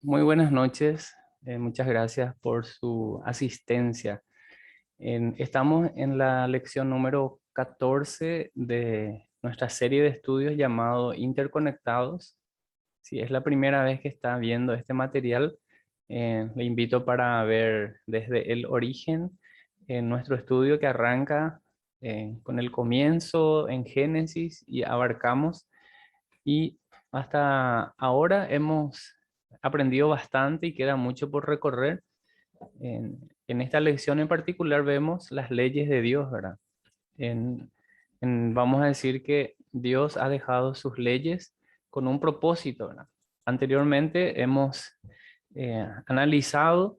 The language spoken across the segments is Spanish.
Muy buenas noches, muchas gracias por su asistencia. Estamos en la lección número 14 de nuestra serie de estudios llamado Interconectados. Si es la primera vez que está viendo este material, le invito para ver desde el origen nuestro estudio que arranca con el comienzo en Génesis y abarcamos y hasta ahora hemos aprendido bastante y queda mucho por recorrer. En esta lección en particular vemos las leyes de Dios, ¿verdad? Vamos a decir que Dios ha dejado sus leyes con un propósito, ¿verdad? Anteriormente hemos analizado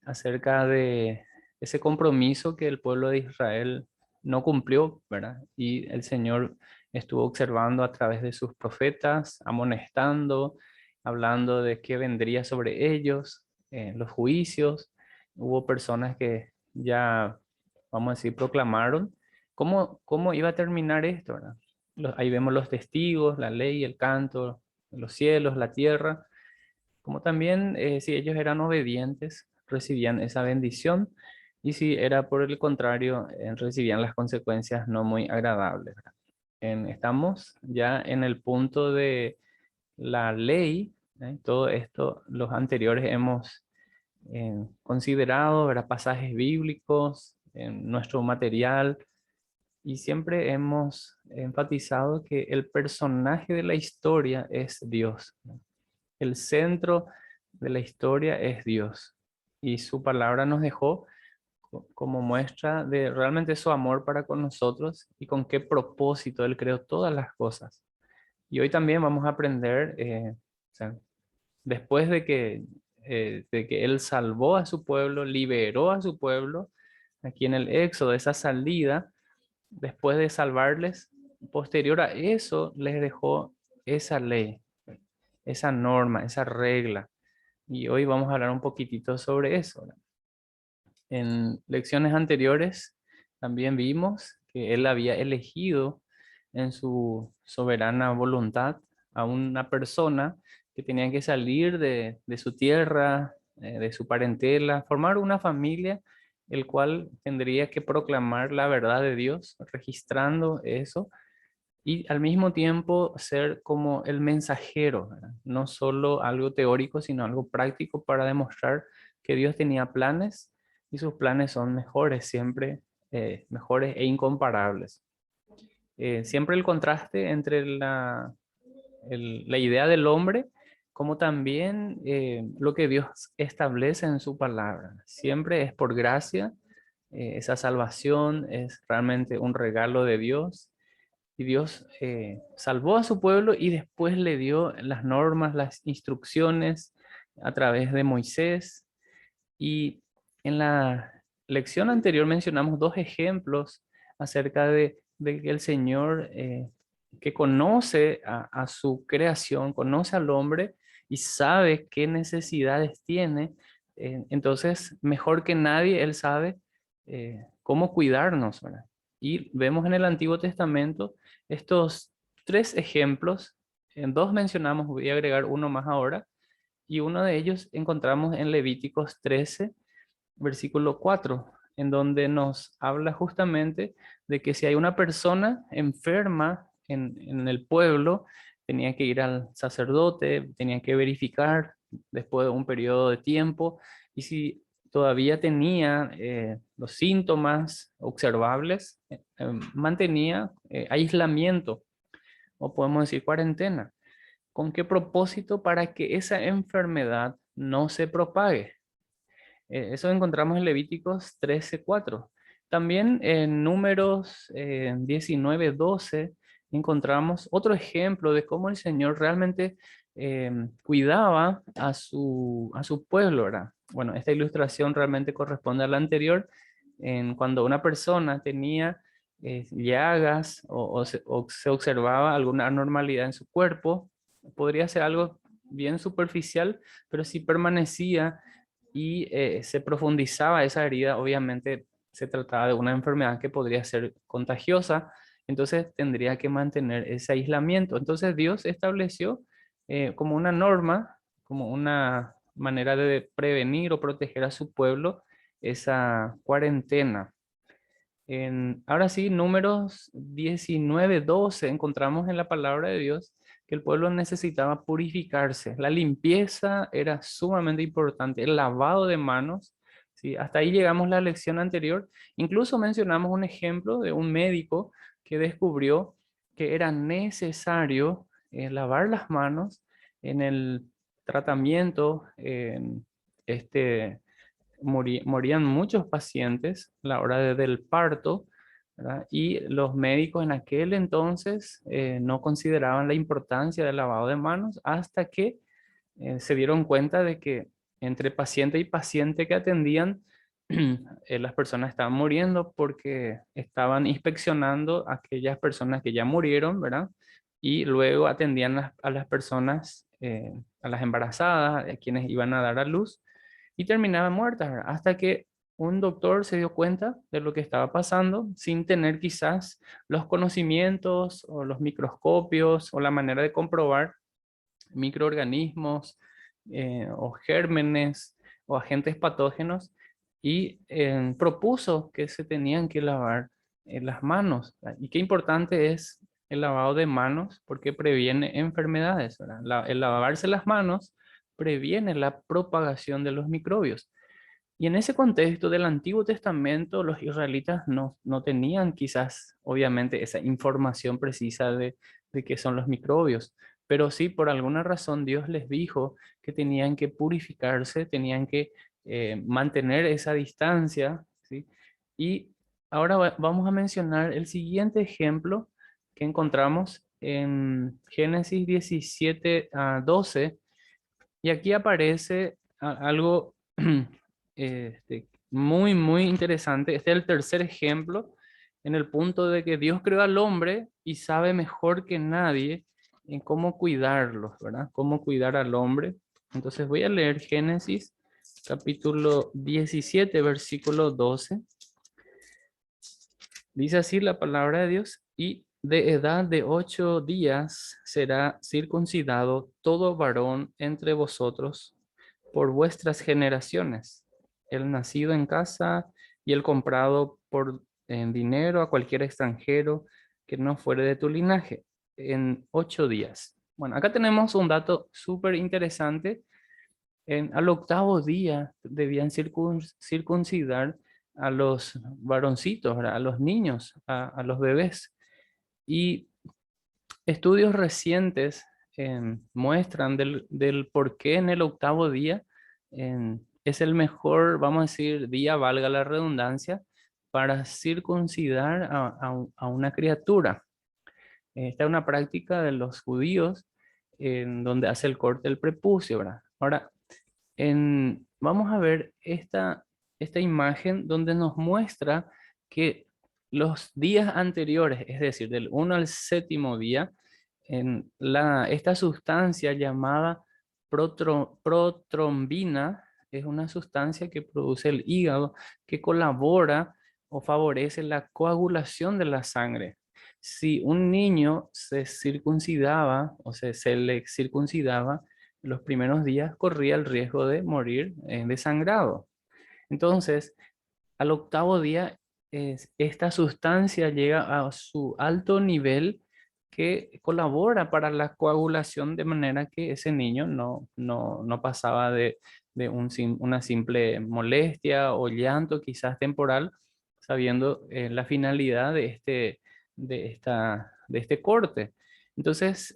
acerca de ese compromiso que el pueblo de Israel no cumplió, ¿verdad? Y el Señor estuvo observando a través de sus profetas, amonestando, hablando de qué vendría sobre ellos, los juicios. Hubo personas que ya, vamos a decir, proclamaron cómo iba a terminar esto, ¿verdad? Ahí vemos los testigos, la ley, el canto, los cielos, la tierra, como también si ellos eran obedientes, recibían esa bendición, y si era por el contrario, recibían las consecuencias no muy agradables, ¿verdad? Estamos ya en el punto de la ley, ¿eh? Todo esto, los anteriores hemos considerado, ¿verdad? Pasajes bíblicos en nuestro material, y siempre hemos enfatizado que el personaje de la historia es Dios, ¿no? El centro de la historia es Dios. Y su palabra nos dejó como muestra de realmente su amor para con nosotros y con qué propósito Él creó todas las cosas. Y hoy también vamos a aprender, o sea, después de que Él salvó a su pueblo, liberó a su pueblo, aquí en el Éxodo, esa salida, después de salvarles, posterior a eso, les dejó esa ley, esa norma, esa regla. Y hoy vamos a hablar un poquitito sobre eso, ¿no? En lecciones anteriores también vimos que él había elegido en su soberana voluntad a una persona que tenía que salir de su tierra, de su parentela, formar una familia, el cual tendría que proclamar la verdad de Dios, registrando eso y al mismo tiempo ser como el mensajero, ¿verdad? No solo algo teórico, sino algo práctico para demostrar que Dios tenía planes y sus planes son mejores, siempre mejores e incomparables. Siempre el contraste entre la idea del hombre como también lo que Dios establece en su palabra. Siempre es por gracia, esa salvación es realmente un regalo de Dios, y Dios salvó a su pueblo y después le dio las normas, las instrucciones a través de Moisés. Y en la lección anterior mencionamos dos ejemplos acerca de que el Señor, que conoce a su creación, conoce al hombre y sabe qué necesidades tiene. Entonces, mejor que nadie, Él sabe cómo cuidarnos, ¿verdad? Y vemos en el Antiguo Testamento estos tres ejemplos. En dos mencionamos, voy a agregar uno más ahora, y uno de ellos encontramos en Levíticos 13, versículo 4, en donde nos habla justamente de que si hay una persona enferma en el pueblo, tenía que ir al sacerdote, tenía que verificar después de un periodo de tiempo, y si todavía tenía los síntomas observables, mantenía aislamiento, o podemos decir cuarentena. ¿Con qué propósito? Para que esa enfermedad no se propague. Eso encontramos en Levíticos 13:4. También en Números 19:12 encontramos otro ejemplo de cómo el Señor realmente cuidaba a su pueblo, ¿verdad? Bueno, esta ilustración realmente corresponde a la anterior, en cuando una persona tenía llagas o se observaba alguna anormalidad en su cuerpo, podría ser algo bien superficial, pero si permanecía y se profundizaba esa herida, obviamente se trataba de una enfermedad que podría ser contagiosa, entonces tendría que mantener ese aislamiento. Entonces Dios estableció como una norma, como manera de prevenir o proteger a su pueblo esa cuarentena. Ahora sí, números 19, 12, encontramos en la palabra de Dios que el pueblo necesitaba purificarse. La limpieza era sumamente importante, el lavado de manos. ¿Sí? Hasta ahí llegamos la lección anterior. Incluso mencionamos un ejemplo de un médico que descubrió que era necesario lavar las manos en el tratamiento, morían muchos pacientes a la hora del parto, ¿verdad? Y los médicos en aquel entonces no consideraban la importancia del lavado de manos hasta que se dieron cuenta de que entre paciente y paciente que atendían, las personas estaban muriendo porque estaban inspeccionando a aquellas personas que ya murieron, ¿verdad? Y luego atendían a las personas, a las embarazadas, a quienes iban a dar a luz, y terminaban muertas, ¿verdad? Hasta que un doctor se dio cuenta de lo que estaba pasando sin tener quizás los conocimientos o los microscopios o la manera de comprobar microorganismos o gérmenes o agentes patógenos, y propuso que se tenían que lavar las manos. ¿Verdad? Y qué importante es el lavado de manos porque previene enfermedades, ¿verdad? El lavarse las manos previene la propagación de los microbios. Y en ese contexto del Antiguo Testamento, los israelitas no tenían quizás, obviamente, esa información precisa de qué son los microbios, pero sí, por alguna razón, Dios les dijo que tenían que purificarse, tenían que mantener esa distancia, ¿sí? Y ahora vamos a mencionar el siguiente ejemplo que encontramos en Génesis 17 a 12, y aquí aparece algo muy interesante. Este es el tercer ejemplo en el punto de que Dios creó al hombre y sabe mejor que nadie en cómo cuidarlo, ¿verdad? Cómo cuidar al hombre. Entonces voy a leer Génesis capítulo 17, versículo 12. Dice así la palabra de Dios: y de edad de 8 días será circuncidado todo varón entre vosotros por vuestras generaciones, el nacido en casa y el comprado por en dinero a cualquier extranjero que no fuere de tu linaje, en 8 días. Bueno, acá tenemos un dato súper interesante. Al octavo día debían circuncidar a los varoncitos, ¿verdad? A los niños, a los bebés. Y estudios recientes muestran del por qué en el octavo día es el mejor, vamos a decir, día, valga la redundancia, para circuncidar a una criatura. Esta es una práctica de los judíos en donde hace el corte del prepucio, ¿verdad? Ahora, vamos a ver esta imagen donde nos muestra que los días anteriores, es decir, del 1 al 7.º día, esta sustancia llamada protrombina es una sustancia que produce el hígado, que colabora o favorece la coagulación de la sangre. Si un niño se circuncidaba o se le circuncidaba, los primeros días corría el riesgo de morir desangrado. Entonces, al octavo día, esta sustancia llega a su alto nivel que colabora para la coagulación de manera que ese niño no pasaba de una simple molestia o llanto quizás temporal, sabiendo la finalidad de este corte. Entonces,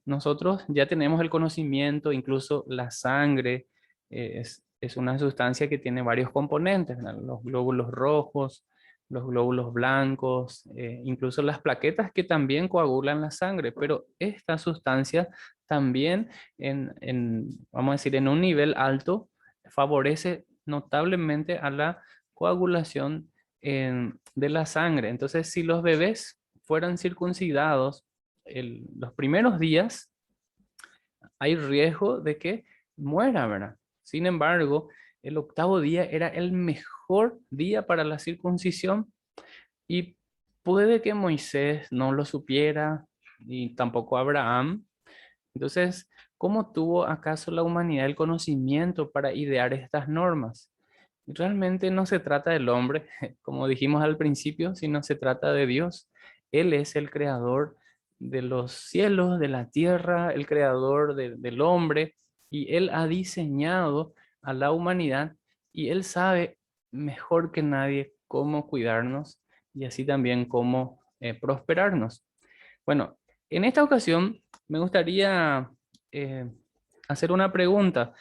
nosotros ya tenemos el conocimiento, incluso la sangre es una sustancia que tiene varios componentes, ¿verdad? Los glóbulos rojos, los glóbulos blancos, incluso las plaquetas que también coagulan la sangre, pero esta sustancia también, vamos a decir, en un nivel alto, favorece notablemente a la coagulación de la sangre. Entonces, si los bebés fueran circuncidados los primeros días, hay riesgo de que muera, ¿verdad? Sin embargo, el octavo día era el mejor día para la circuncisión, y puede que Moisés no lo supiera y tampoco Abraham. Entonces, ¿cómo tuvo acaso la humanidad el conocimiento para idear estas normas? Realmente no se trata del hombre, como dijimos al principio, sino se trata de Dios. Él es el creador de los cielos, de la tierra, el creador del hombre, y Él ha diseñado a la humanidad y Él sabe mejor que nadie cómo cuidarnos y así también cómo prosperarnos. Bueno, en esta ocasión me gustaría eh, hacer una pregunta.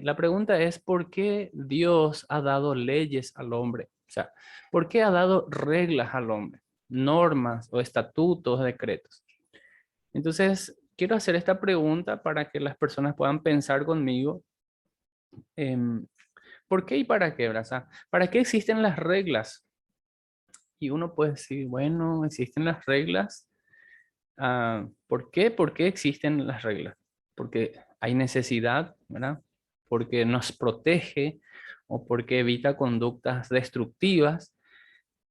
La pregunta es, ¿por qué Dios ha dado leyes al hombre? O sea, ¿por qué ha dado reglas al hombre? Normas o estatutos, decretos. Entonces, quiero hacer esta pregunta para que las personas puedan pensar conmigo. em, ¿Por qué y para qué, verdad? O sea, ¿para qué existen las reglas? Y uno puede decir, bueno, existen las reglas. ¿Por qué? ¿Por qué existen las reglas? Porque hay necesidad, ¿verdad? Porque nos protege o porque evita conductas destructivas.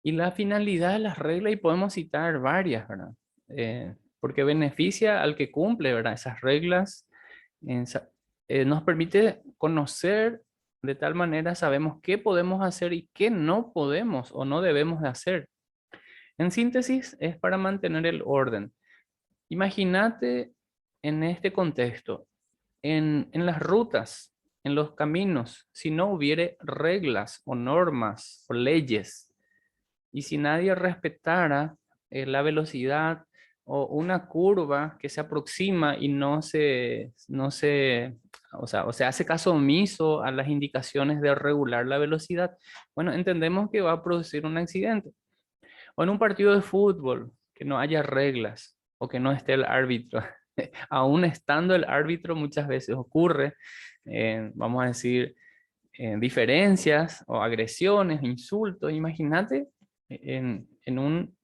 Y la finalidad de las reglas, y podemos citar varias, ¿verdad? Porque beneficia al que cumple, ¿verdad? Esas reglas nos permite conocer de tal manera, sabemos qué podemos hacer y qué no podemos o no debemos de hacer. En síntesis, es para mantener el orden. Imagínate en este contexto, en las rutas, en los caminos, si no hubiere reglas o normas o leyes, y si nadie respetara la velocidad o una curva que se aproxima y no se hace caso omiso a las indicaciones de regular la velocidad, bueno, entendemos que va a producir un accidente. O en un partido de fútbol, que no haya reglas o que no esté el árbitro. Aún estando el árbitro muchas veces ocurre, vamos a decir, diferencias o agresiones, insultos. Imagínate en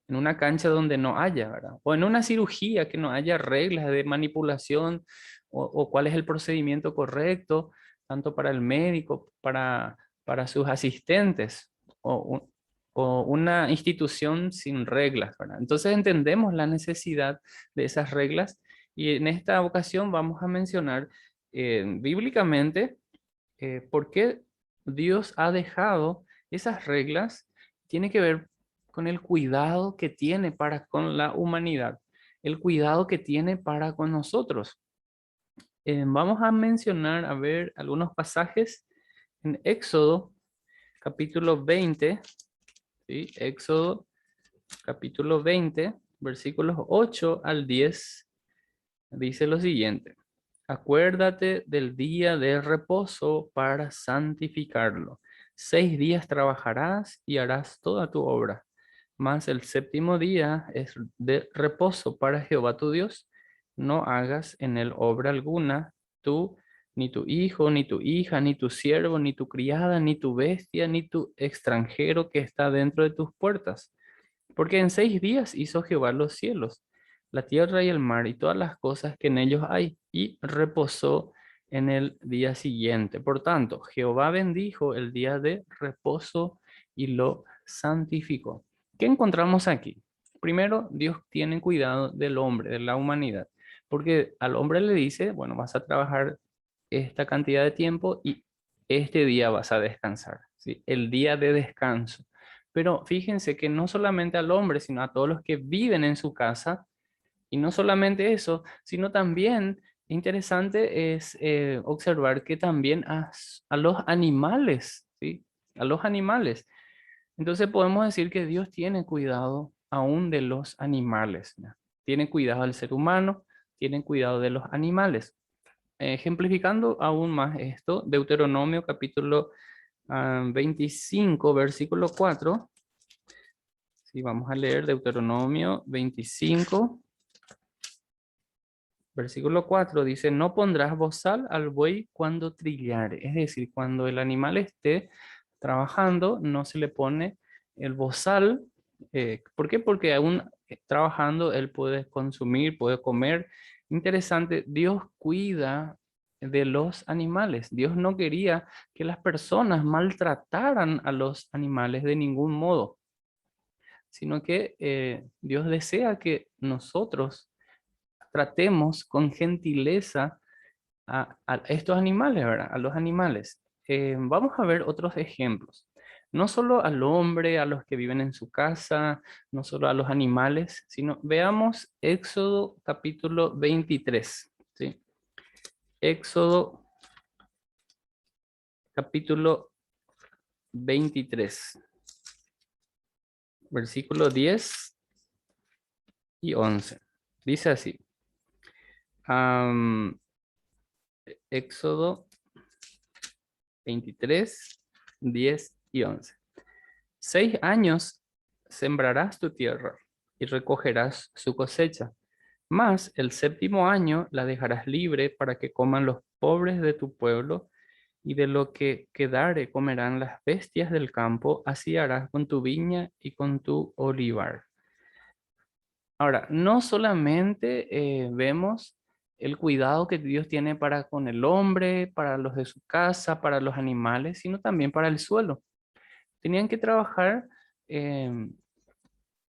una cancha donde no haya, ¿verdad? O en una cirugía que no haya reglas de manipulación o cuál es el procedimiento correcto, tanto para el médico, para sus asistentes. O, o una institución sin reglas, ¿verdad? Entonces entendemos la necesidad de esas reglas y en esta ocasión vamos a mencionar bíblicamente por qué Dios ha dejado esas reglas. Tiene que ver con el cuidado que tiene para con la humanidad, el cuidado que tiene para con nosotros. Vamos a mencionar, a ver, algunos pasajes en Éxodo, capítulo 20, ¿sí? Éxodo capítulo 20, versículos 8 al 10, dice lo siguiente: Acuérdate del día de reposo para santificarlo. 6 días trabajarás y harás toda tu obra, mas el séptimo día es de reposo para Jehová tu Dios. No hagas en él obra alguna, tú, ni tu hijo, ni tu hija, ni tu siervo, ni tu criada, ni tu bestia, ni tu extranjero que está dentro de tus puertas, porque en 6 días hizo Jehová los cielos, la tierra y el mar y todas las cosas que en ellos hay, y reposó en el día siguiente. Por tanto, Jehová bendijo el día de reposo y lo santificó. ¿Qué encontramos aquí? Primero, Dios tiene cuidado del hombre, de la humanidad, porque al hombre le dice, bueno, vas a trabajar esta cantidad de tiempo y este día vas a descansar, ¿sí? El día de descanso. Pero fíjense que no solamente al hombre, sino a todos los que viven en su casa, y no solamente eso, sino también interesante es observar que también a los animales, ¿sí? A los animales. Entonces podemos decir que Dios tiene cuidado aún de los animales, ¿no? Tiene cuidado del ser humano, tiene cuidado de los animales. Ejemplificando aún más esto, Deuteronomio capítulo 25, versículo 4. Sí, vamos a leer Deuteronomio 25, versículo 4. Dice, no pondrás bozal al buey cuando trillare. Es decir, cuando el animal esté trabajando, no se le pone el bozal. ¿Por qué? Porque aún trabajando él puede consumir, puede comer. Interesante, Dios cuida de los animales. Dios no quería que las personas maltrataran a los animales de ningún modo, sino que Dios desea que nosotros tratemos con gentileza a estos animales, ¿verdad? A los animales. Vamos a ver otros ejemplos. No solo al hombre, a los que viven en su casa, no solo a los animales, sino veamos Éxodo capítulo 23, ¿sí? Éxodo capítulo 23, versículo 10 y 11. Dice así, am, Éxodo 23, 10 y 11. 6 años sembrarás tu tierra y recogerás su cosecha, mas el séptimo año la dejarás libre para que coman los pobres de tu pueblo, y de lo que quedare comerán las bestias del campo, así harás con tu viña y con tu olivar. Ahora, no solamente vemos el cuidado que Dios tiene para con el hombre, para los de su casa, para los animales, sino también para el suelo. Tenían que trabajar, eh,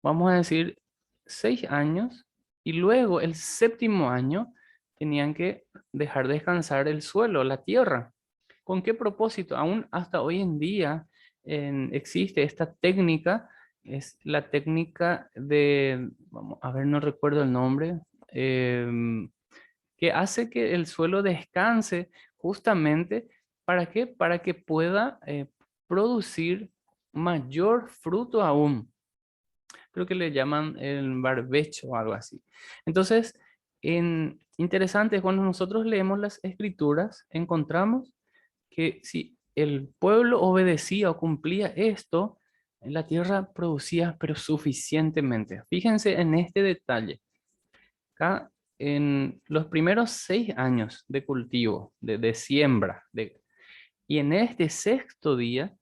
vamos a decir, 6 años, y luego el séptimo año tenían que dejar descansar el suelo, la tierra. ¿Con qué propósito? Aún hasta hoy en día existe esta técnica, es la técnica de, vamos a ver, no recuerdo el nombre, que hace que el suelo descanse justamente, ¿para qué? Para que pueda producir mayor fruto aún. Creo que le llaman el barbecho o algo así. Entonces, interesante, cuando nosotros leemos las escrituras, encontramos que si el pueblo obedecía o cumplía esto, la tierra producía, pero suficientemente. Fíjense en este detalle. Acá, en los primeros 6 años de cultivo, de siembra, y en este sexto día,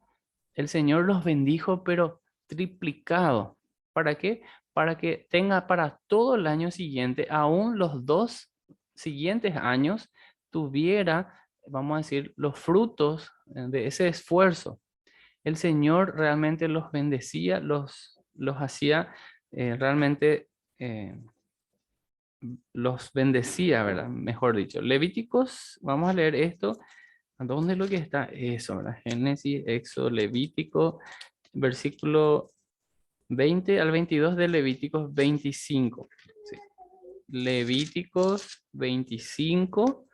el Señor los bendijo, pero triplicado. ¿Para qué? Para que tenga para todo el año siguiente, aún los 2 siguientes años, tuviera, vamos a decir, los frutos de ese esfuerzo. El Señor realmente los bendecía, los hacía realmente, los bendecía, ¿verdad? Mejor dicho. Levíticos, vamos a leer esto. ¿A dónde es lo que está eso, verdad? Génesis, Éxodo, Levítico, versículo 20 al 22 de Levíticos 25. Sí. Levíticos 25.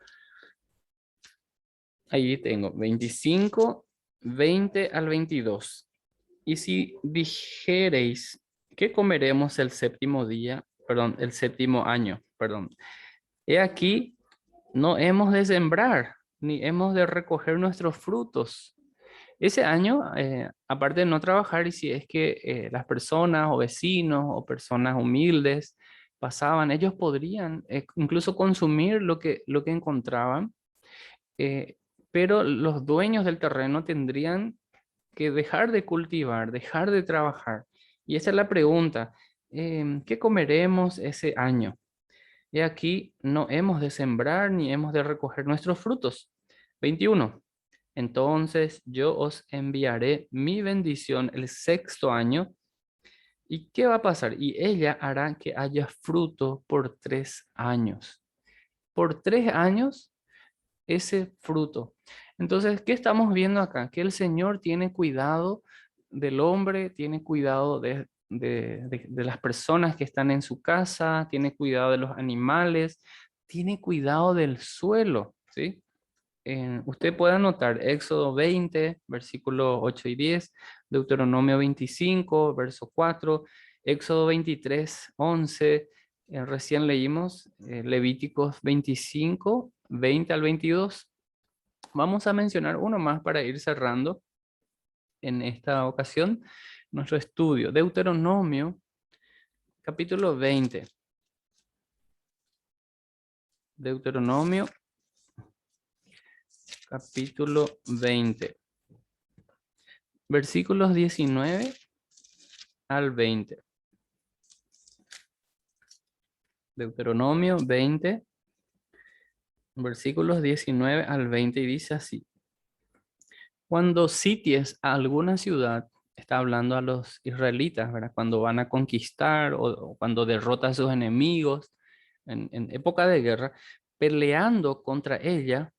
Ahí tengo 25, 20 al 22. Y si dijereis, ¿qué comeremos el séptimo día? Perdón, el séptimo año, perdón. He aquí, no hemos de sembrar, ni hemos de recoger nuestros frutos. Ese año, aparte de no trabajar, y si es que las personas o vecinos o personas humildes pasaban, ellos podrían incluso consumir lo que encontraban, eh, pero los dueños del terreno tendrían que dejar de cultivar, dejar de trabajar. Y esa es la pregunta, ¿qué comeremos ese año? Y aquí no hemos de sembrar ni hemos de recoger nuestros frutos. 21. Entonces yo os enviaré mi bendición el sexto año. ¿Y qué va a pasar? Y ella hará que haya fruto por 3 años. Por 3 años ese fruto. Entonces, ¿qué estamos viendo acá? Que el Señor tiene cuidado del hombre, tiene cuidado de las personas que están en su casa, tiene cuidado de los animales, tiene cuidado del suelo, ¿sí? Usted puede anotar Éxodo 20, versículos 8 y 10, Deuteronomio 25, verso 4, Éxodo 23, 11, recién leímos Levíticos 25, 20 al 22. Vamos a mencionar uno más para ir cerrando en esta ocasión nuestro estudio. Deuteronomio, capítulo 20. Deuteronomio, capítulo 20. Versículos 19 al 20. Deuteronomio 20, versículos 19 al 20, y dice así. Cuando sities a alguna ciudad, está hablando a los israelitas, ¿verdad? Cuando van a conquistar o cuando derrota a sus enemigos, en época de guerra, peleando contra ella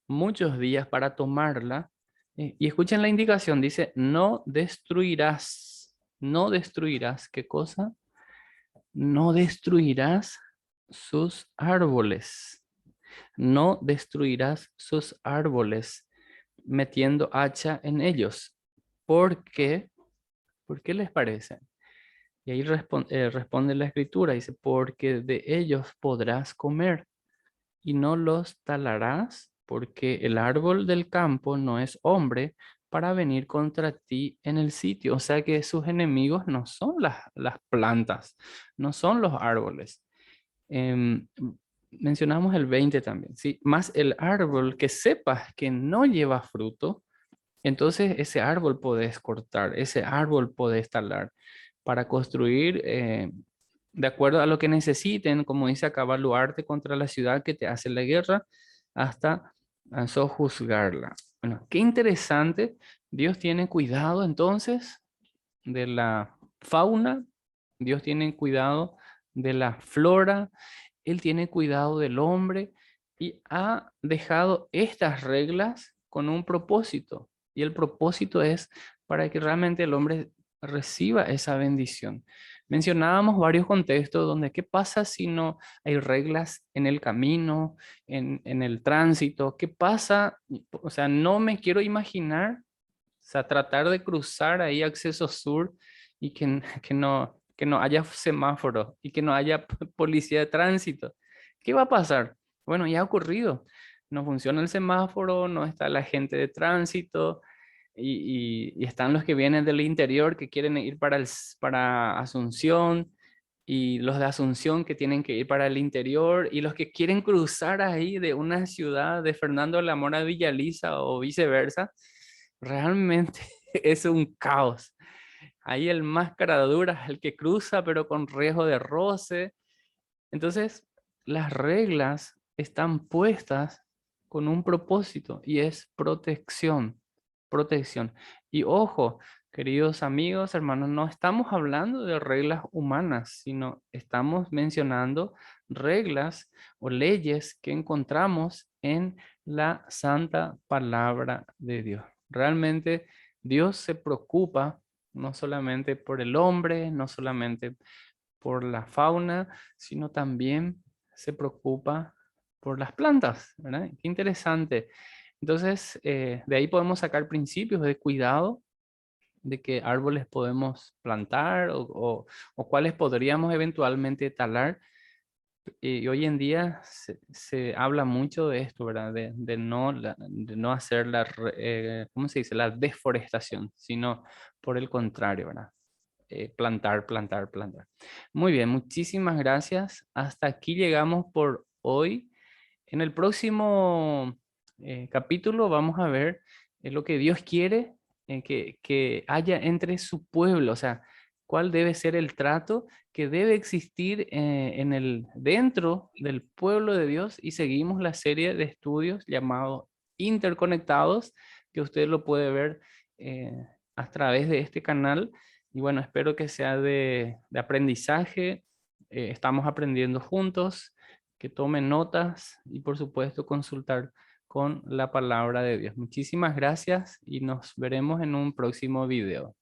muchos días para tomarla. Y escuchen la indicación, dice, no destruirás, ¿qué cosa? No destruirás sus árboles, no destruirás sus árboles metiendo hacha en ellos. ¿Por qué? ¿Por qué les parece? Y ahí responde la escritura, dice, porque de ellos podrás comer y no los talarás, porque el árbol del campo no es hombre para venir contra ti en el sitio. O sea que sus enemigos no son las plantas, no son los árboles. Em, Mencionamos el 20 también, ¿sí? Más el árbol que sepas que no lleva fruto, entonces ese árbol podés cortar, ese árbol podés talar para construir de acuerdo a lo que necesiten, como dice acá, baluarte contra la ciudad que te hace la guerra hasta sojuzgarla. Bueno, qué interesante. Dios tiene cuidado entonces de la fauna, Dios tiene cuidado de la flora, Él tiene cuidado del hombre y ha dejado estas reglas con un propósito. Y el propósito es para que realmente el hombre reciba esa bendición. Mencionábamos varios contextos donde qué pasa si no hay reglas en el camino, en el tránsito, qué pasa, o sea, no me quiero imaginar, o sea, tratar de cruzar ahí acceso sur y que no haya semáforo y que no haya policía de tránsito. ¿Qué va a pasar? Bueno, ya ha ocurrido. No funciona el semáforo, no está la gente de tránsito y están los que vienen del interior que quieren ir para Asunción y los de Asunción que tienen que ir para el interior y los que quieren cruzar ahí de una ciudad de Fernando de la Mora a Villaliza o viceversa. Realmente es un caos. Ahí el más cara dura es el que cruza, pero con riesgo de roce. Entonces, las reglas están puestas con un propósito y es protección, protección. Y ojo, queridos amigos, hermanos, no estamos hablando de reglas humanas, sino estamos mencionando reglas o leyes que encontramos en la santa palabra de Dios. Realmente Dios se preocupa no solamente por el hombre, no solamente por la fauna, sino también se preocupa por las plantas, ¿verdad? Qué interesante. Entonces, de ahí podemos sacar principios de cuidado, de qué árboles podemos plantar o cuáles podríamos eventualmente talar. Y hoy en día se habla mucho de esto, ¿verdad? De no hacer ¿cómo se dice? La deforestación, sino por el contrario, ¿verdad? Plantar, plantar, plantar. Muy bien, muchísimas gracias. Hasta aquí llegamos por hoy. En el próximo capítulo vamos a ver lo que Dios quiere que haya entre su pueblo, o sea, cuál debe ser el trato que debe existir dentro del pueblo de Dios y seguimos la serie de estudios llamado Interconectados, que usted lo puede ver eh, a través de este canal. Y bueno, espero que sea de aprendizaje. Estamos aprendiendo juntos, que tomen notas y por supuesto consultar con la palabra de Dios. Muchísimas gracias y nos veremos en un próximo video.